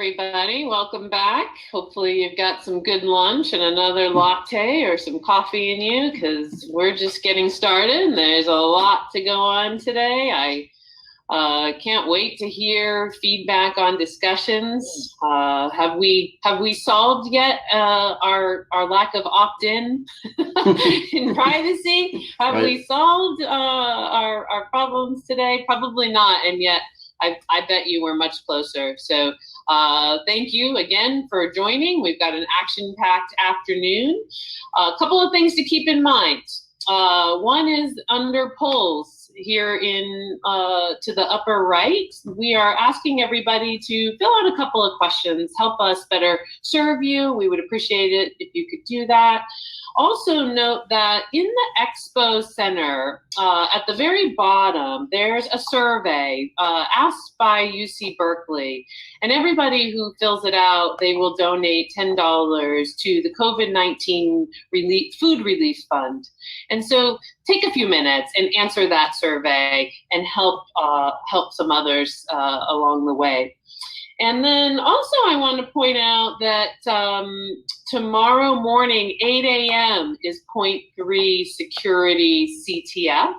everybody. Welcome back. Hopefully you've got some good lunch and another latte or some coffee in you, because we're just getting started and there's a lot to go on today. I can't wait to hear feedback on discussions. Have we solved yet our lack of opt-in in privacy? Have we solved our problems today? Probably not, and yet I bet you we're much closer. So thank you again for joining. We've got an action-packed afternoon. A couple of things to keep in mind. One is under polls here in to the upper right. We are asking everybody to fill out a couple of questions, help us better serve you. We would appreciate it if you could do that. Also note that in the Expo Center, at the very bottom, there's a survey asked by UC Berkeley. And everybody who fills it out, they will donate $10 to the COVID-19 Food Relief Fund. And so take a few minutes and answer that survey and help some others along the way. And then also I want to point out that tomorrow morning, 8 a.m. is Point 3 Security CTF.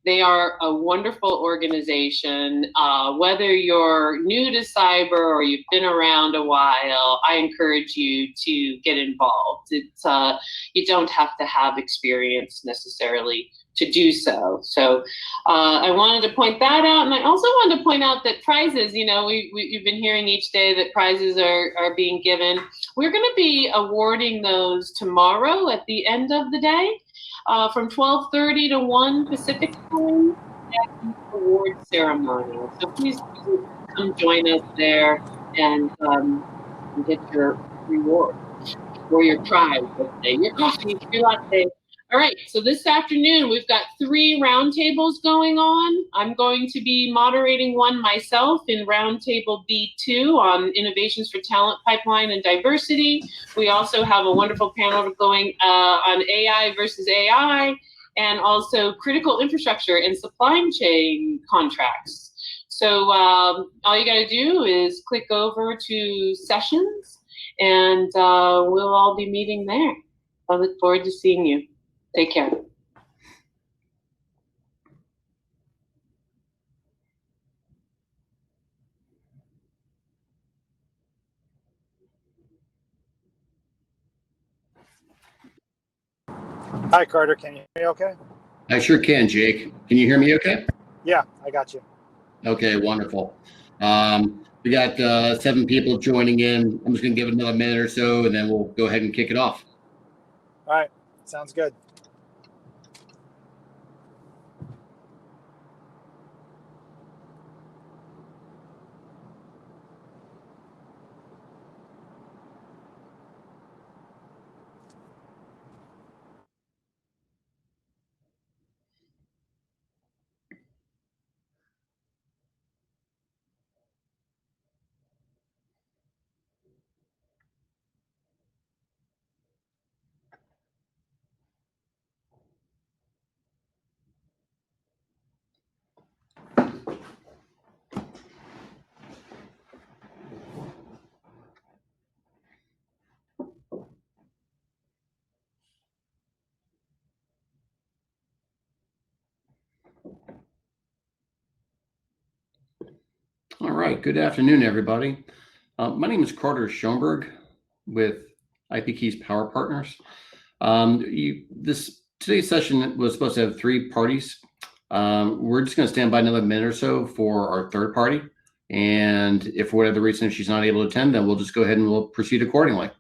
They are a wonderful organization. Whether you're new to cyber or you've been around a while, I encourage you to get involved. It's you don't have to have experience necessarily to do so. So I wanted to point that out. And I also wanted to point out that prizes, you know, you've been hearing each day that prizes are being given. We're going to be awarding those tomorrow at the end of the day. From 12:30 to 1 Pacific time, at the award ceremony. So please come join us there and get your reward or your prize, let's say, your coffee, your latte. All right, so this afternoon we've got 3 roundtables going on. I'm going to be moderating one myself in Roundtable B2 on innovations for talent pipeline and diversity. We also have a wonderful panel going on AI versus AI and also critical infrastructure and supply chain contracts. So all you got to do is click over to sessions and we'll all be meeting there. I look forward to seeing you. Take care. Hi, Carter. Can you hear me okay? I sure can, Jake. Can you hear me okay? Yeah, I got you. Okay, wonderful. We got 7 people joining in. I'm just going to give it another minute or so, and then we'll go ahead and kick it off. All right. Sounds good. All right. Good afternoon, everybody. My name is Carter Schoenberg with IP Keys Power Partners. Today's session was supposed to have 3 parties. We're just going to stand by another minute or so for our 3rd party. And if for whatever reason, if she's not able to attend, then we'll just go ahead and we'll proceed accordingly.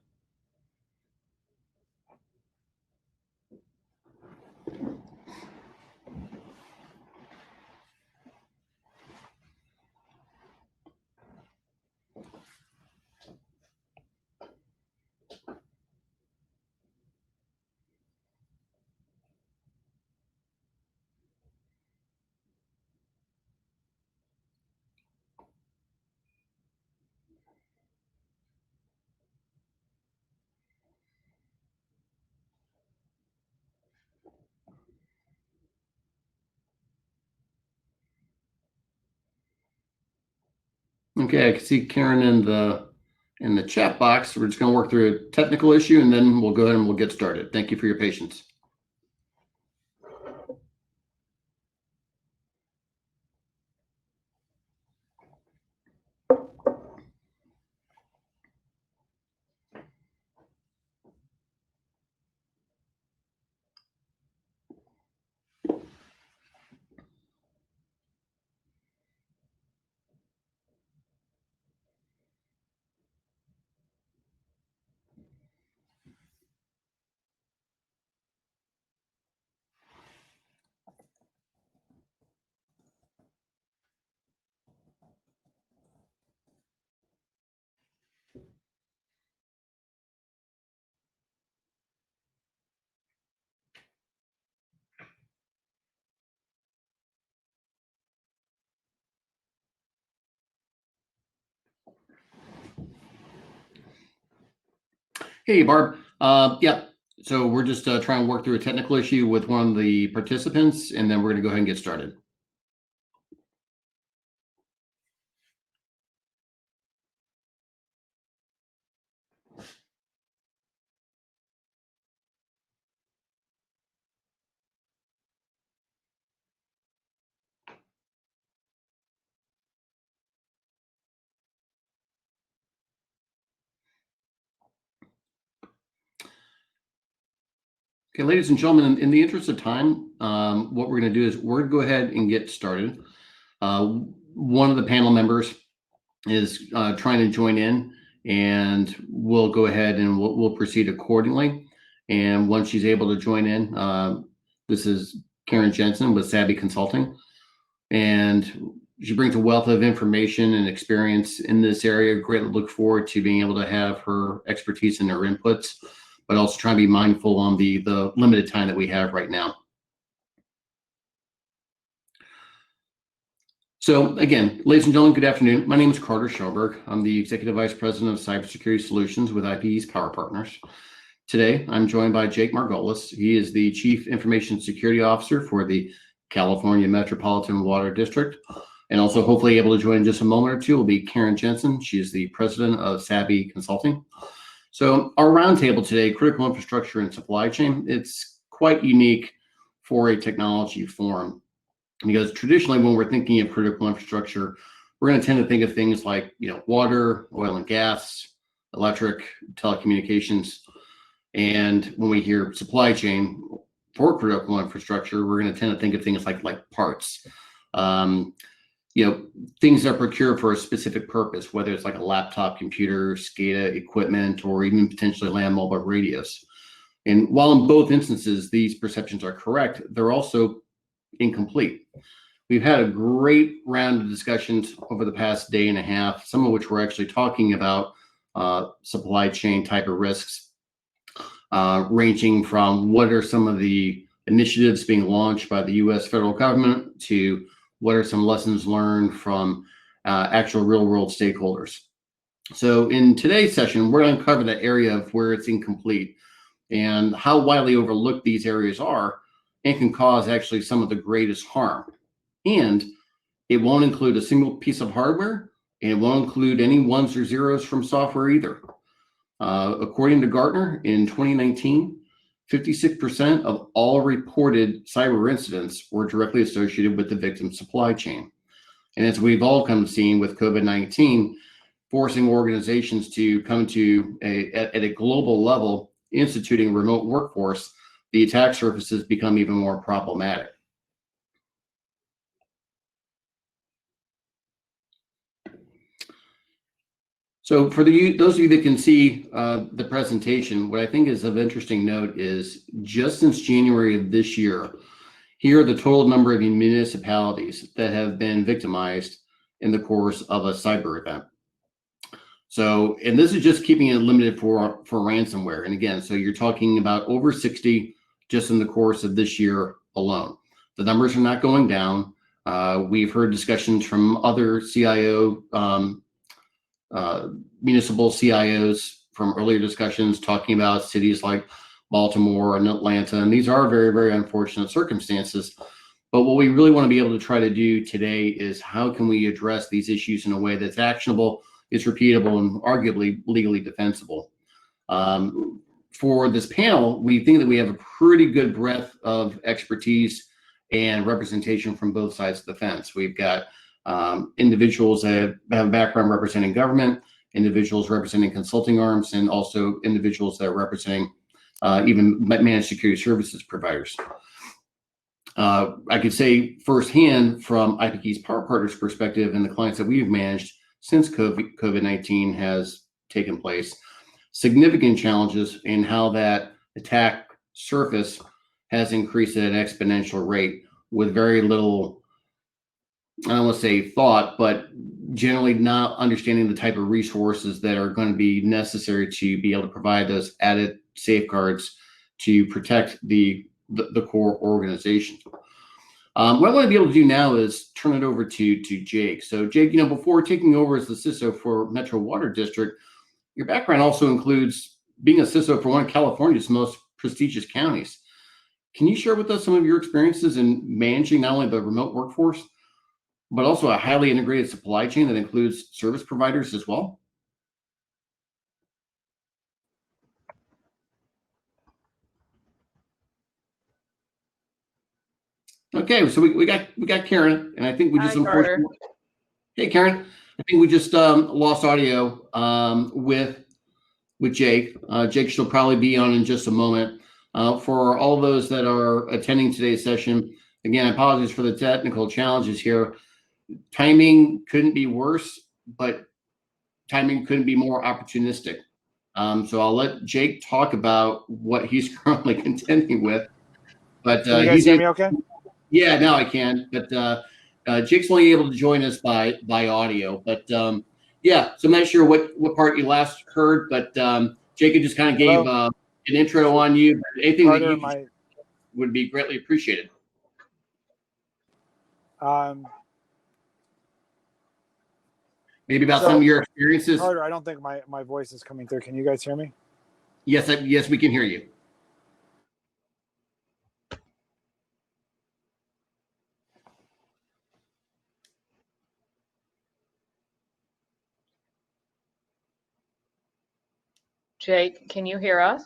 Okay, I can see Karen in the chat box. We're just going to work through a technical issue, and then we'll go ahead and we'll get started. Thank you for your patience. Hey, Barb. Yeah, so we're just trying to work through a technical issue with one of the participants, and then we're going to go ahead and get started. Okay, ladies and gentlemen, in the interest of time, what we're going to do is we're going to go ahead and get started. One of the panel members is trying to join in, and we'll go ahead and we'll proceed accordingly. And once she's able to join in, this is Karen Jensen with Savvy Consulting, and she brings a wealth of information and experience in this area. Greatly look forward to being able to have her expertise and her inputs, but also trying to be mindful on the limited time that we have right now. So again, ladies and gentlemen, good afternoon. My name is Carter Schoenberg. I'm the Executive Vice President of Cybersecurity Solutions with IPE's Power Partners. Today, I'm joined by Jake Margolis. He is the Chief Information Security Officer for the California Metropolitan Water District. And also hopefully able to join in just a moment or two will be Karen Jensen. She is the President of Savvy Consulting. So our roundtable today, critical infrastructure and supply chain, it's quite unique for a technology forum. Because traditionally, when we're thinking of critical infrastructure, we're going to tend to think of things like, water, oil and gas, electric, telecommunications. And when we hear supply chain for critical infrastructure, we're going to tend to think of things like parts, things that are procured for a specific purpose, whether it's like a laptop, computer, SCADA equipment, or even potentially land mobile radios. And while in both instances, these perceptions are correct, they're also incomplete. We've had a great round of discussions over the past day and a half, some of which we're actually talking about supply chain type of risks, ranging from what are some of the initiatives being launched by the U.S. federal government to what are some lessons learned from actual real-world stakeholders. So in today's session, we're going to cover the area of where it's incomplete and how widely overlooked these areas are and can cause actually some of the greatest harm. And it won't include a single piece of hardware, and it won't include any ones or zeros from software either. According to Gartner, in 2019, 56% of all reported cyber incidents were directly associated with the victim's supply chain. And as we've all come to see with COVID-19, forcing organizations to come to at a global level, instituting remote workforce, the attack surfaces become even more problematic. So for those of you that can see the presentation, what I think is of interesting note is just since January of this year, here are the total number of municipalities that have been victimized in the course of a cyber event. So, and this is just keeping it limited for ransomware. And again, so you're talking about over 60 just in the course of this year alone. The numbers are not going down. We've heard discussions from other CIO, municipal CIOs from earlier discussions talking about cities like Baltimore and Atlanta. And these are very, very unfortunate circumstances. But what we really want to be able to try to do today is how can we address these issues in a way that's actionable, is repeatable, and arguably legally defensible. For this panel, we think that we have a pretty good breadth of expertise and representation from both sides of the fence. We've got individuals that have a background representing government, individuals representing consulting arms, and also individuals that are representing even managed security services providers. I could say firsthand from IPKey's Power Partners perspective and the clients that we've managed since COVID-19 has taken place, significant challenges in how that attack surface has increased at an exponential rate with very little, I don't want to say thought, but generally not understanding the type of resources that are going to be necessary to be able to provide those added safeguards to protect the core organization. What I want to be able to do now is turn it over to Jake. So Jake, before taking over as the CISO for Metro Water District, your background also includes being a CISO for one of California's most prestigious counties. Can you share with us some of your experiences in managing not only the remote workforce, but also a highly integrated supply chain that includes service providers as well? Okay, so we got Karen, and I think we just unfortunately. Hey, Karen, I think we just lost audio with Jake. Jake should probably be on in just a moment. For all those that are attending today's session, again, apologies for the technical challenges here. Timing couldn't be worse, but timing couldn't be more opportunistic. So I'll let Jake talk about what he's currently contending with. But can you guys hear me okay? Yeah, now I can. But Jake's only able to join us by audio. But yeah, so I'm not sure what part you last heard, but Jake just kind of gave an intro on you. Anything that you would be greatly appreciated. Maybe about some of your experiences. Carter, I don't think my voice is coming through. Can you guys hear me? Yes, yes, we can hear you. Jake, can you hear us?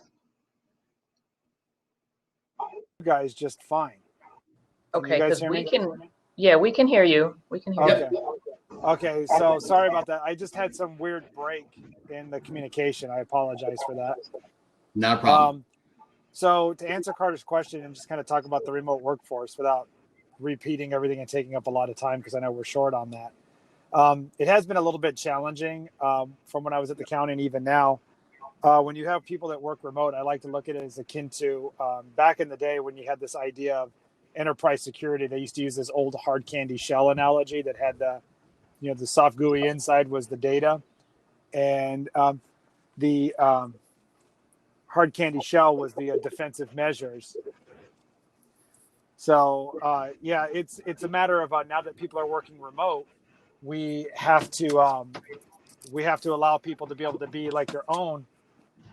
You guys just fine. Okay, because we can hear you. We can hear you. Okay, so sorry about that. I just had some weird break in the communication. I apologize for that. No problem. So to answer Carter's question and just kind of talk about the remote workforce without repeating everything and taking up a lot of time, because I know we're short on that. It has been a little bit challenging from when I was at the county and even now. When you have people that work remote, I like to look at it as akin to back in the day when you had this idea of enterprise security. They used to use this old hard candy shell analogy that had the soft gooey inside was the data, and the hard candy shell was the defensive measures. So yeah, it's a matter of now that people are working remote, we have to allow people to be able to be like their own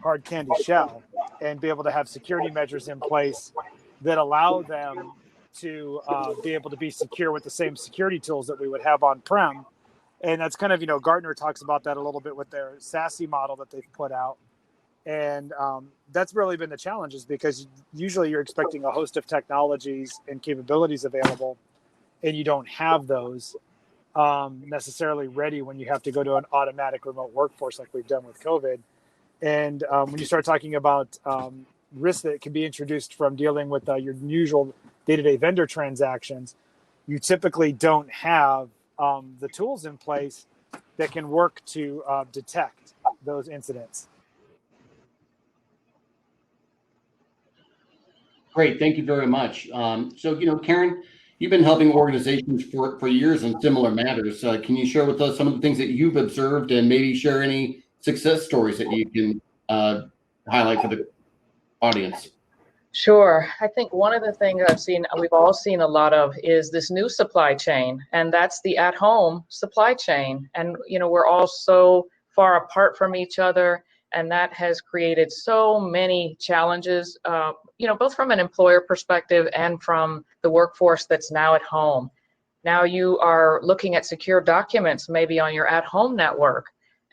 hard candy shell and be able to have security measures in place that allow them to be able to be secure with the same security tools that we would have on-prem. And that's kind of, Gartner talks about that a little bit with their SASE model that they've put out. And that's really been the challenge, is because usually you're expecting a host of technologies and capabilities available, and you don't have those necessarily ready when you have to go to an automatic remote workforce like we've done with COVID. And when you start talking about risks that can be introduced from dealing with your usual day-to-day vendor transactions, you typically don't have the tools in place that can work to detect those incidents. Great, thank you very much. So, Karen, you've been helping organizations for years in similar matters. Can you share with us some of the things that you've observed and maybe share any success stories that you can highlight for the audience? Sure. I think one of the things we've all seen a lot of, is this new supply chain, and that's the at-home supply chain. And, we're all so far apart from each other, And that has created so many challenges, both from an employer perspective and from the workforce that's now at home. Now you are looking at secure documents maybe on your at-home network,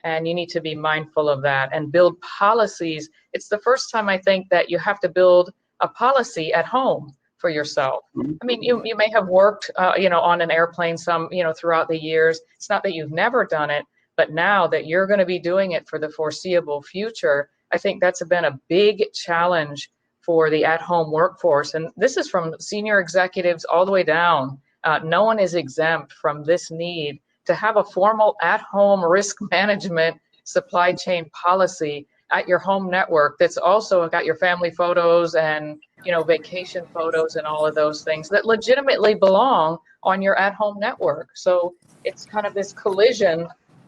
and you need to be mindful of that and build policies. It's the first time I think that you have to build a policy at home for yourself. I mean, you may have worked, on an airplane throughout the years. It's not that you've never done it, but now that you're going to be doing it for the foreseeable future, I think that's been a big challenge for the at-home workforce. And this is from senior executives all the way down. No one is exempt from this need to have a formal at-home risk management supply chain policy at your home network that's also got your family photos and vacation photos and all of those things that legitimately belong on your at-home network. So it's kind of this collision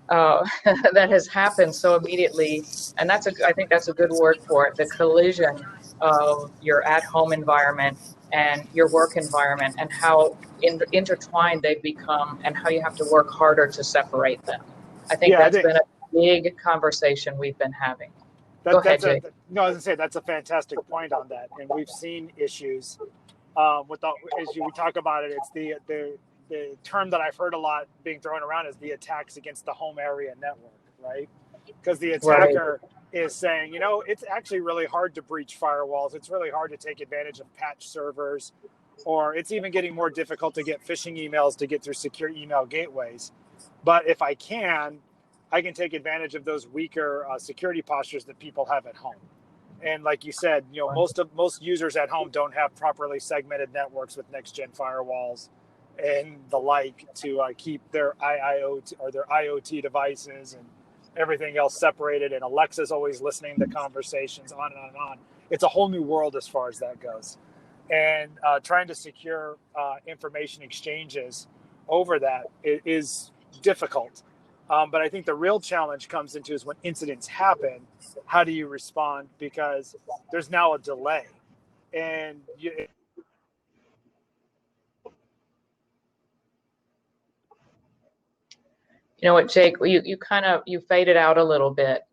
that has happened so immediately, and I think that's a good word for it, the collision of your at-home environment and your work environment, and how intertwined they've become, and how you have to work harder to separate them. I think that's been a big conversation we've been having. Go ahead, Jake. No, I was gonna say that's a fantastic point on that, and we've seen issues with as we talk about it. It's the term that I've heard a lot being thrown around is the attacks against the home area network, right? Because the attacker is saying, it's actually really hard to breach firewalls. It's really hard to take advantage of patch servers, or it's even getting more difficult to get phishing emails to get through secure email gateways. But if I can take advantage of those weaker security postures that people have at home. And like you said, most users at home don't have properly segmented networks with next-gen firewalls and the like to keep their IIoT or their IoT devices and everything else separated. And Alexa's always listening to conversations, on and on and on. It's a whole new world as far as that goes. And trying to secure information exchanges over that is difficult. But I think the real challenge comes into is when incidents happen, how do you respond? Because there's now a delay. And you know what, Jake, you faded out a little bit.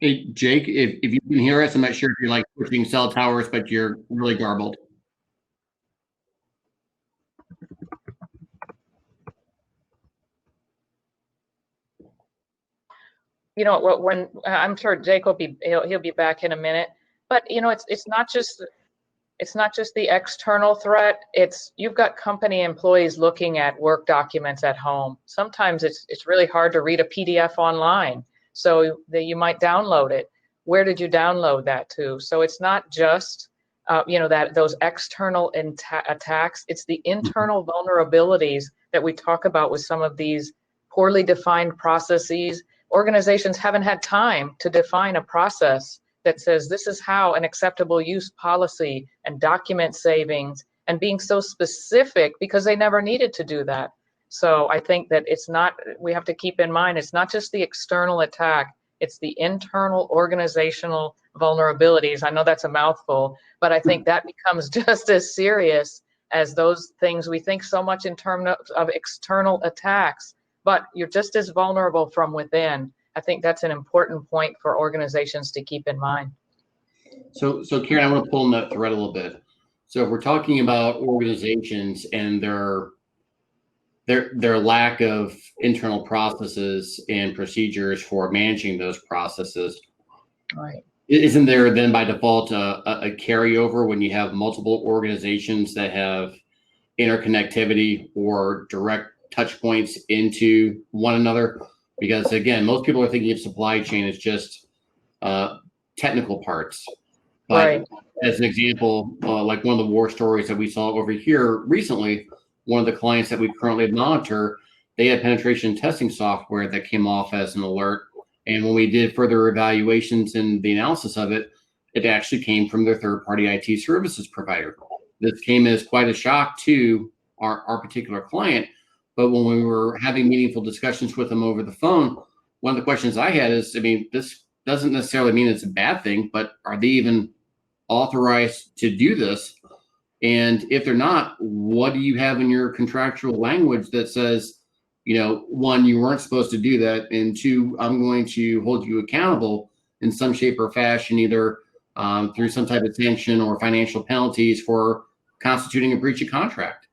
Hey, Jake, if you can hear us, I'm not sure if you're like pushing cell towers, but you're really garbled. When I'm sure Jake he'll be back in a minute, but it's not just the external threat. You've got company employees looking at work documents at home. Sometimes it's really hard to read a PDF online, so that you might download it. Where did you download that to? So it's not just those external attacks. It's the internal vulnerabilities that we talk about with some of these poorly defined processes. Organizations haven't had time to define a process that says this is how an acceptable use policy and document savings, and being so specific because they never needed to do that. So I think that we have to keep in mind, it's not just the external attack, it's the internal organizational vulnerabilities. I know that's a mouthful, but I think that becomes just as serious as those things we think so much in terms of external attacks, but you're just as vulnerable from within. I think that's an important point for organizations to keep in mind. So Karen, I want to pull on that thread a little bit. So if we're talking about organizations and their lack of internal processes and procedures for managing those processes, right? Isn't there then by default a carryover when you have multiple organizations that have interconnectivity or direct touch points into one another? Because again, most people are thinking of supply chain as just technical parts. But right. As an example, like one of the war stories that we saw over here recently, one of the clients that we currently monitor, they had penetration testing software that came off as an alert. And when we did further evaluations and the analysis of it, it actually came from their third-party IT services provider. This came as quite a shock to our particular client. But when we were having meaningful discussions with them over the phone, one of the questions I had is, this doesn't necessarily mean it's a bad thing, but are they even authorized to do this? And if they're not, what do you have in your contractual language that says, one, you weren't supposed to do that, and two, I'm going to hold you accountable in some shape or fashion, either through some type of sanction or financial penalties for constituting a breach of contract.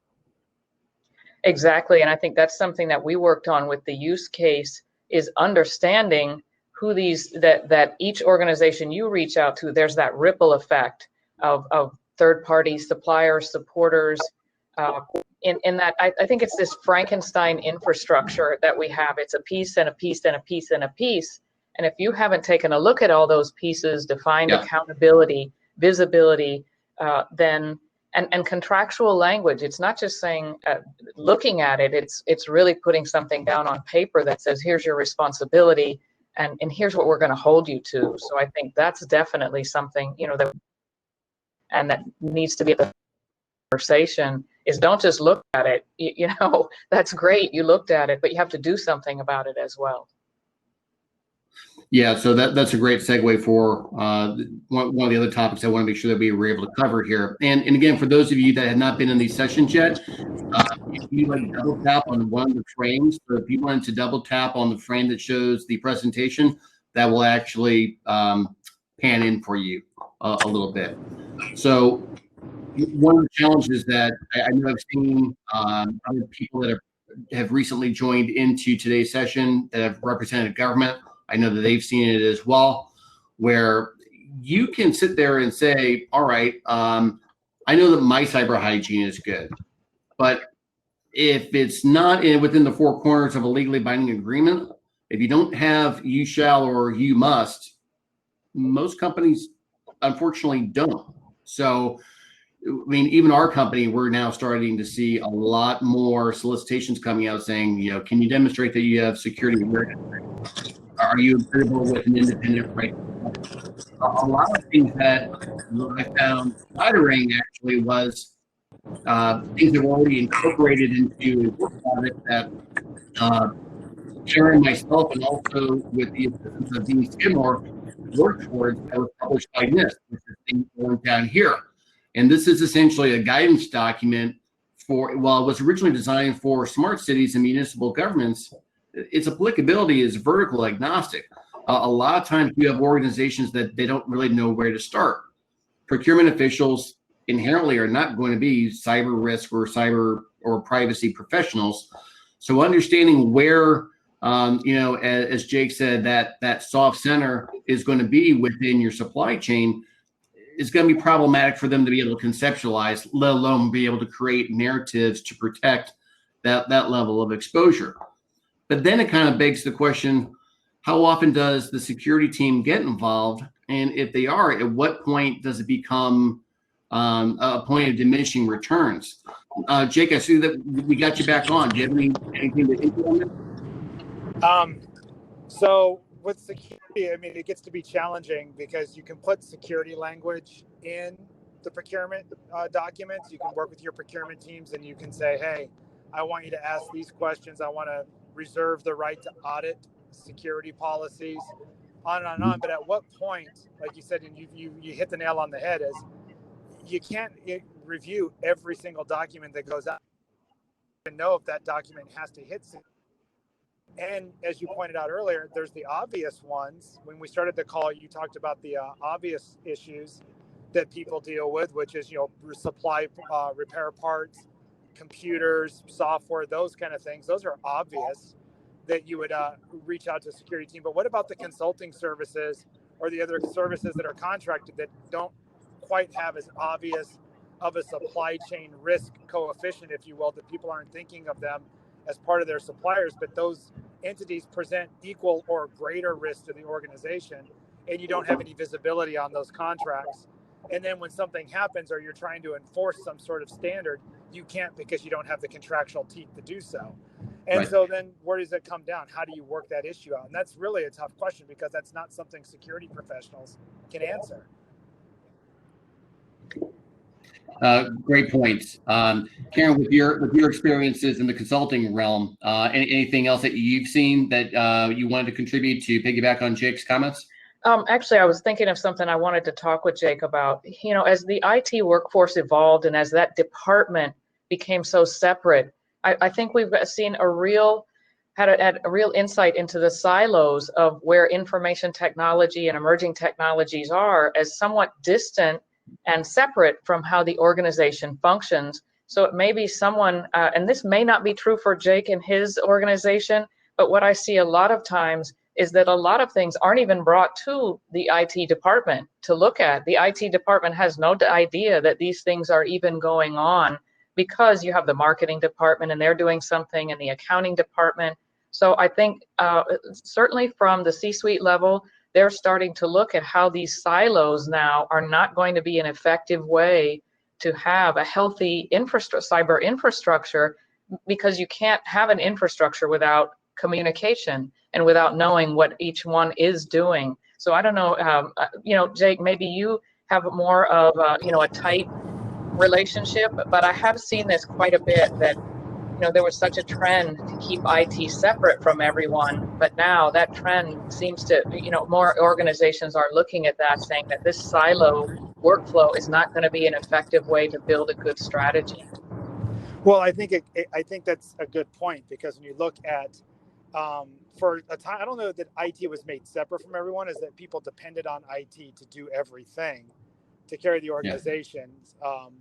Exactly. And I think that's something that we worked on with the use case, is understanding who that each organization you reach out to, there's that ripple effect of third party suppliers, supporters, in that I think it's this Frankenstein infrastructure that we have. It's a piece and a piece and a piece and a piece. And if you haven't taken a look at all those pieces, defined accountability, visibility, then and contractual language, it's not just saying looking at it, it's really putting something down on paper that says, here's your responsibility, and here's what we're going to hold you to. So I think that's definitely something that needs to be a conversation, is don't just look at it. That's great, you looked at it, but you have to do something about it as well. Yeah, so that's a great segue for one of the other topics I want to make sure that we were able to cover here. And again, for those of you that have not been in these sessions yet, if you double tap on one of the frames, so if you wanted to double tap on the frame that shows the presentation, that will actually pan in for you a little bit. So one of the challenges that I know I've seen other people that have recently joined into today's session that have represented government, I know that they've seen it as well, where you can sit there and say, all right, I know that my cyber hygiene is good, but if it's not within the four corners of a legally binding agreement, if you don't have you shall or you must, most companies unfortunately don't. So, I mean, even our company, we're now starting to see a lot more solicitations coming out saying, can you demonstrate that you have security awareness? Are you agreeable with an independent right? A lot of things that I found flattering actually was things that were already incorporated into a work product that Sharon, myself, and also with the assistance of Dean Skidmore worked towards, that was published by NIST, which is thing going down here. And this is essentially a guidance document while it was originally designed for smart cities and municipal governments, its applicability is vertical agnostic. A lot of times you have organizations that they don't really know where to start. Procurement officials inherently are not going to be cyber risk or cyber or privacy professionals. So understanding where, as Jake said, that soft center is going to be within your supply chain is going to be problematic for them to be able to conceptualize, let alone be able to create narratives to protect that level of exposure. But then it kind of begs the question, how often does the security team get involved? And if they are, at what point does it become a point of diminishing returns? Jake, I see that we got you back on. Do you have anything to implement? So with security, I mean, it gets to be challenging because you can put security language in the procurement documents. You can work with your procurement teams and you can say, hey, I want you to ask these questions. I want to reserve the right to audit security policies, on and on. But at what point, like you said, and you hit the nail on the head, is you can't review every single document that goes out and know if that document has to hit. And as you pointed out earlier, there's the obvious ones. When we started the call, you talked about the obvious issues that people deal with, which is, supply, repair parts, computers, software, those kind of things. Those are obvious that you would reach out to a security team. But what about the consulting services or the other services that are contracted that don't quite have as obvious of a supply chain risk coefficient, if you will, that people aren't thinking of them as part of their suppliers, but those entities present equal or greater risk to the organization, and you don't have any visibility on those contracts. And then when something happens or you're trying to enforce some sort of standard, you can't because you don't have the contractual teeth to do so. And right. So then where does it come down? How do you work that issue out? And that's really a tough question because that's not something security professionals can answer. Great points. Karen, with your experiences in the consulting realm, anything else that you've seen that you wanted to contribute to piggyback on Jake's comments? Actually, I was thinking of something I wanted to talk with Jake about. You know, as the IT workforce evolved and as that department became so separate, I think we've seen had a real insight into the silos of where information technology and emerging technologies are as somewhat distant and separate from how the organization functions. So it may be someone, and this may not be true for Jake and his organization, but what I see a lot of times is that a lot of things aren't even brought to the IT department to look at. The IT department has no idea that these things are even going on because you have the marketing department and they're doing something and the accounting department. So I think certainly from the C-suite level, they're starting to look at how these silos now are not going to be an effective way to have a healthy cyber infrastructure, because you can't have an infrastructure without communication and without knowing what each one is doing. So I don't know, you know, Jake, maybe you have more of you know, a tight relationship, but I have seen this quite a bit, that you know, there was such a trend to keep IT separate from everyone, but now that trend seems to, you know, more organizations are looking at that, saying that this silo workflow is not going to be an effective way to build a good strategy. Well, I think I think that's a good point, because when you look at for a time, I don't know that IT was made separate from everyone, is that people depended on IT to do everything, to carry the organization's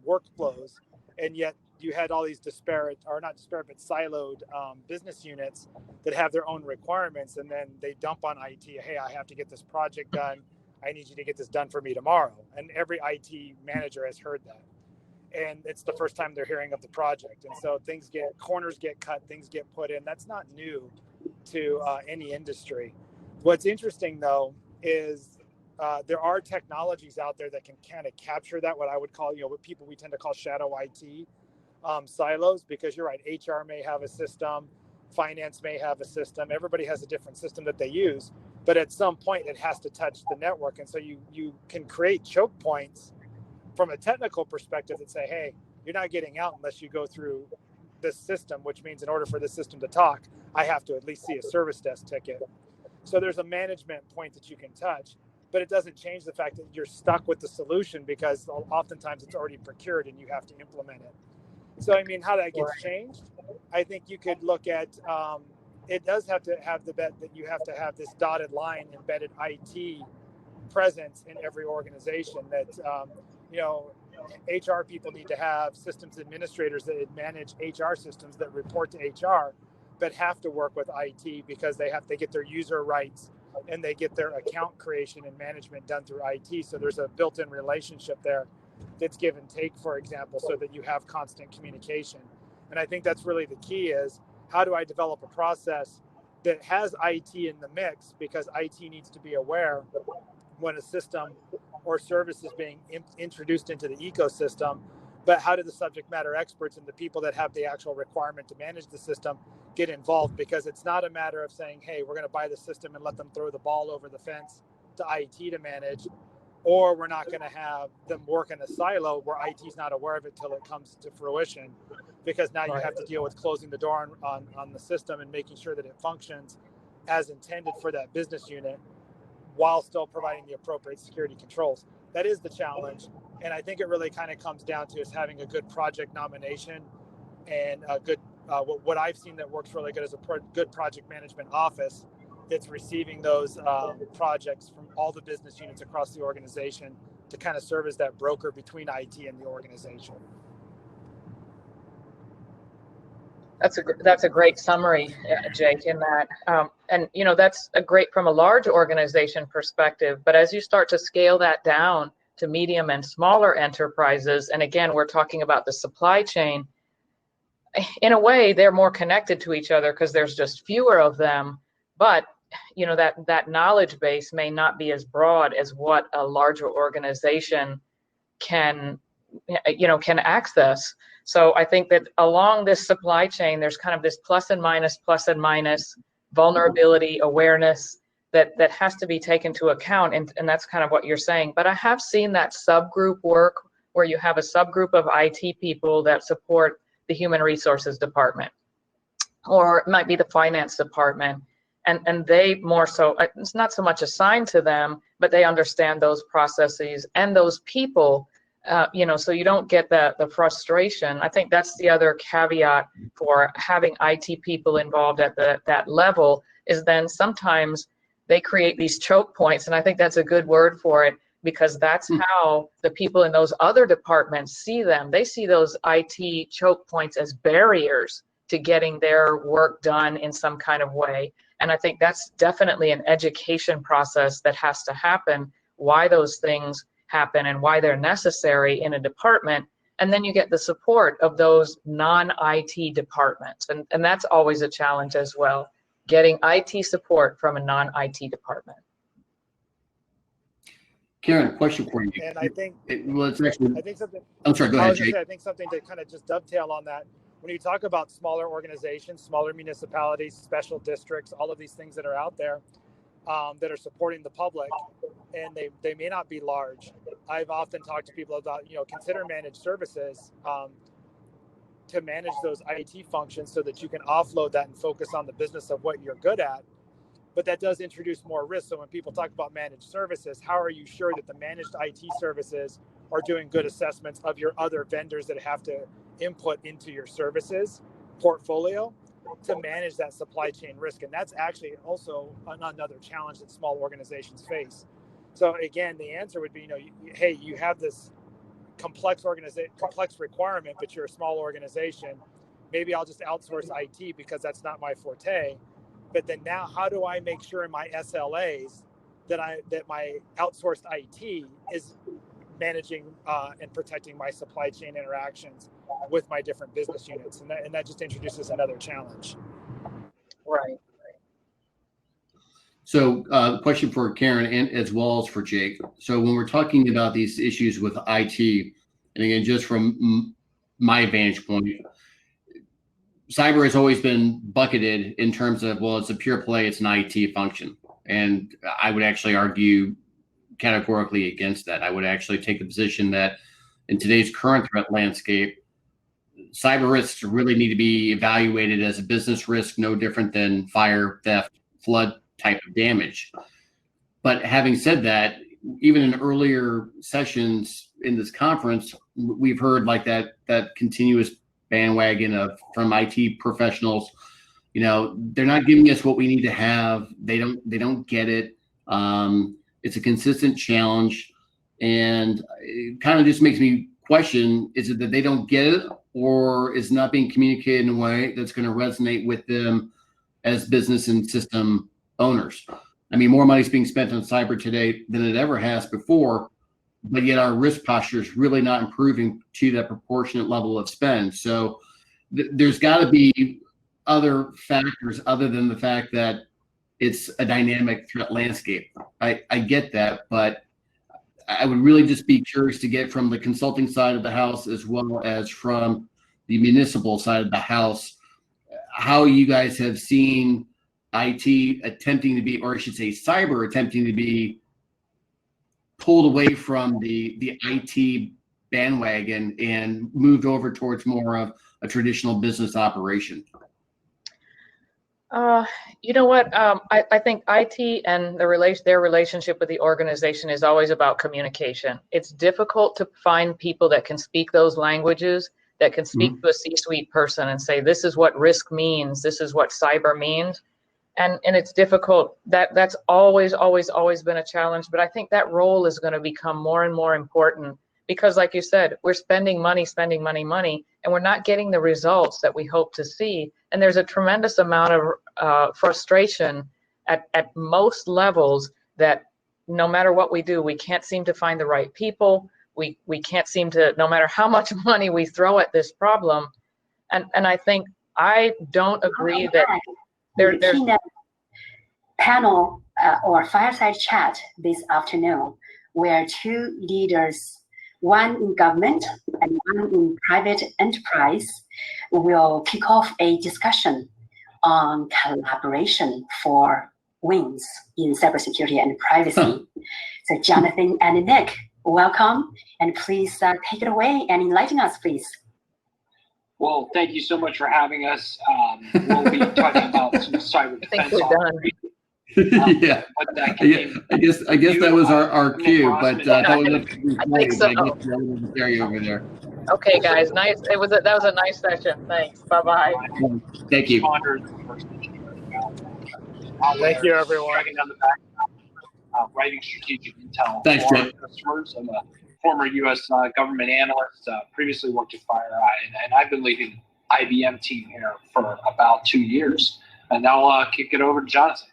workflows, and yet you had all these disparate, or not disparate, but siloed business units that have their own requirements, and then they dump on IT. Hey, I have to get this project done. I need you to get this done for me tomorrow. And every IT manager has heard that. And it's the first time they're hearing of the project. And so corners get cut, things get put in. That's not new to any industry. What's interesting, though, is there are technologies out there that can kind of capture that, what I would call, you know, what we tend to call shadow IT silos, because you're right, HR may have a system, finance may have a system, everybody has a different system that they use, but at some point it has to touch the network. And so you can create choke points from a technical perspective that say, hey, you're not getting out unless you go through this system, which means in order for this system to talk, I have to at least see a service desk ticket. So there's a management point that you can touch, but it doesn't change the fact that you're stuck with the solution, because oftentimes it's already procured and you have to implement it. So, I mean, how that gets changed, I think you could look at, it does have to have the bet that you have to have this dotted line embedded IT presence in every organization, that, you know, HR people need to have systems administrators that manage HR systems that report to HR, but have to work with IT, because they get their user rights and they get their account creation and management done through IT. So there's a built-in relationship there that's give and take, for example, so that you have constant communication. And I think that's really the key, is how do I develop a process that has IT in the mix, because IT needs to be aware when a system or service is being introduced into the ecosystem, but how do the subject matter experts and the people that have the actual requirement to manage the system get involved? Because it's not a matter of saying, hey, we're going to buy the system and let them throw the ball over the fence to IT to manage, or we're not going to have them work in a silo where IT's not aware of it till it comes to fruition, because now you have to deal with closing the door on the system and making sure that it functions as intended for that business unit, while still providing the appropriate security controls. That is the challenge. And I think it really kind of comes down to is having a good project nomination and a good, what I've seen that works really good is a good project management office that's receiving those projects from all the business units across the organization to kind of serve as that broker between IT and the organization. That's a great summary, Jake, in that, and you know, that's a great from a large organization perspective. But as you start to scale that down to medium and smaller enterprises, and again, we're talking about the supply chain, in a way, they're more connected to each other because there's just fewer of them. But you know, that knowledge base may not be as broad as what a larger organization can access. So I think that along this supply chain, there's kind of this plus and minus vulnerability awareness that has to be taken into account. And that's kind of what you're saying. But I have seen that subgroup work where you have a subgroup of IT people that support the human resources department, or it might be the finance department. And they more so, it's not so much assigned to them, but they understand those processes and those people, so you don't get the frustration. I think that's the other caveat for having IT people involved at that level, is then sometimes they create these choke points, and I think that's a good word for it, because that's how the people in those other departments see them. They see those IT choke points as barriers to getting their work done in some kind of way. And I think that's definitely an education process that has to happen, why those things happen and why they're necessary in a department. And then you get the support of those non-IT departments. And that's always a challenge as well, getting IT support from a non-IT department. Karen, question for you. And I think I think something. I'm sorry. Go ahead, Jake. I think something to kind of just dovetail on that. When you talk about smaller organizations, smaller municipalities, special districts, all of these things that are out there that are supporting the public, and they may not be large. I've often talked to people about, consider managed services to manage those IT functions so that you can offload that and focus on the business of what you're good at. But that does introduce more risk. So when people talk about managed services, how are you sure that the managed IT services are doing good assessments of your other vendors that have to input into your services portfolio to manage that supply chain risk? And that's actually also another challenge that small organizations face. So again, the answer would be, hey, you have this complex requirement, but you're a small organization. Maybe I'll just outsource IT because that's not my forte. But then now, how do I make sure in my SLAs that my outsourced IT is managing and protecting my supply chain interactions with my different business units? And that just introduces another challenge. Right. So question for Karen and as well as for Jake. So when we're talking about these issues with IT, and again, just from my vantage point, cyber has always been bucketed in terms of, well, it's a pure play, it's an IT function. And I would actually argue categorically against that. I would actually take the position that in today's current threat landscape, cyber risks really need to be evaluated as a business risk, no different than fire, theft, flood type of damage. But having said that, even in earlier sessions in this conference, we've heard like that continuous bandwagon from IT professionals. They're not giving us what we need to have. They don't get it. It's a consistent challenge, and it kind of just makes me question: is it that they don't get it, or is not being communicated in a way that's going to resonate with them as business and system owners? I mean, more money is being spent on cyber today than it ever has before, but yet our risk posture is really not improving to that proportionate level of spend. So there's got to be other factors other than the fact that it's a dynamic threat landscape. I get that, but I would really just be curious to get from the consulting side of the house as well as from the municipal side of the house, how you guys have seen IT attempting to be, or I should say cyber attempting to be, pulled away from the IT bandwagon and moved over towards more of a traditional business operation. You know what? I think IT and their relationship with the organization is always about communication. It's difficult to find people that can speak those languages, that can speak to a C-suite person and say, this is what risk means, this is what cyber means. And it's difficult. That's always been a challenge. But I think that role is going to become more and more important because, like you said, we're spending money, and we're not getting the results that we hope to see. And there's a tremendous amount of frustration at most levels that no matter what we do, we can't seem to find the right people. We can't seem to, no matter how much money we throw at this problem. And I think I don't agree that there's panel or fireside chat this afternoon where two leaders, one in government and one in private enterprise, will kick off a discussion on collaboration for wins in cybersecurity and privacy. So Jonathan and Nick, welcome, and please take it away and enlighten us, please. Well, thank you so much for having us. We'll be talking about some cyber defense. Yeah, what that yeah, came. I guess that was our cue, but that was I think so. I guess the other area over there. Okay, guys, nice. That was a nice session. Thanks. Bye bye. Thank you. Thank you, everyone. Tracking down the back, writing strategic intel Thanks, for our Jay. customers. I'm a former U.S. Government analyst, previously worked at FireEye, and I've been leading IBM team here for about 2 years. And now I'll kick it over to Jonathan.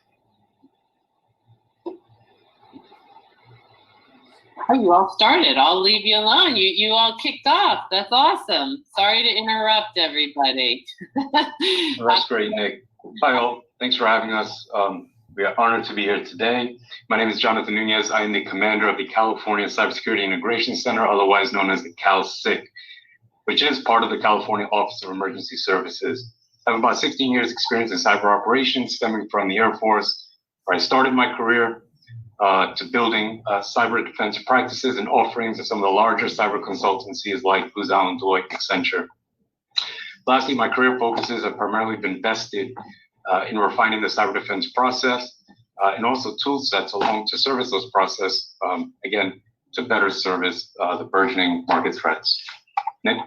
Oh, you all started. I'll leave you alone. You all kicked off. That's awesome. Sorry to interrupt everybody. That's great, Nick. Hi all. Thanks for having us. We are honored to be here today. My name is Jonathan Nunez. I am the commander of the California Cybersecurity Integration Center, otherwise known as the CalSIC, which is part of the California Office of Emergency Services. I have about 16 years experience in cyber operations stemming from the Air Force, where I started my career to building cyber defense practices and offerings of some of the larger cyber consultancies like Booz Allen, Deloitte, Accenture. Lastly, my career focuses have primarily been vested in refining the cyber defense process and also tool sets along to service those process, again, to better service the burgeoning market threats. Nick?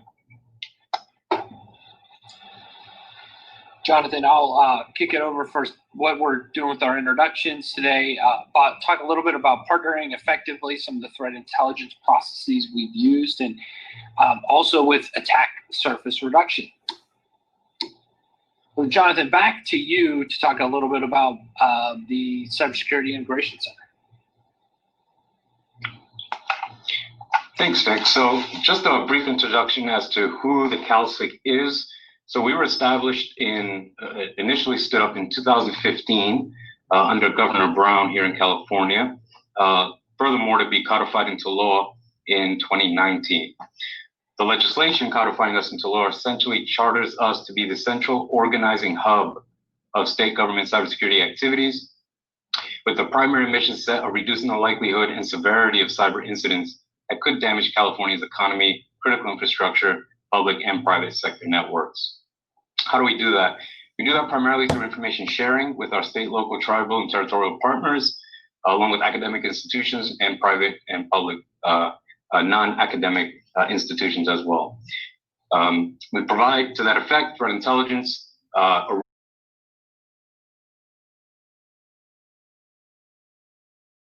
Jonathan, I'll kick it over first. What we're doing with our introductions today, talk a little bit about partnering effectively, some of the threat intelligence processes we've used, and also with attack surface reduction. Well, Jonathan, back to you to talk a little bit about the Cybersecurity Integration Center. Thanks, Nick. So just a brief introduction as to who the CalSIC is. So we were established initially stood up in 2015 under Governor Brown here in California, furthermore to be codified into law in 2019. The legislation codifying us into law essentially charters us to be the central organizing hub of state government cybersecurity activities, with the primary mission set of reducing the likelihood and severity of cyber incidents that could damage California's economy, critical infrastructure, public and private sector networks. How do we do that? We do that primarily through information sharing with our state, local, tribal, and territorial partners, along with academic institutions and private and public non-academic institutions as well. We provide, to that effect, threat intelligence, a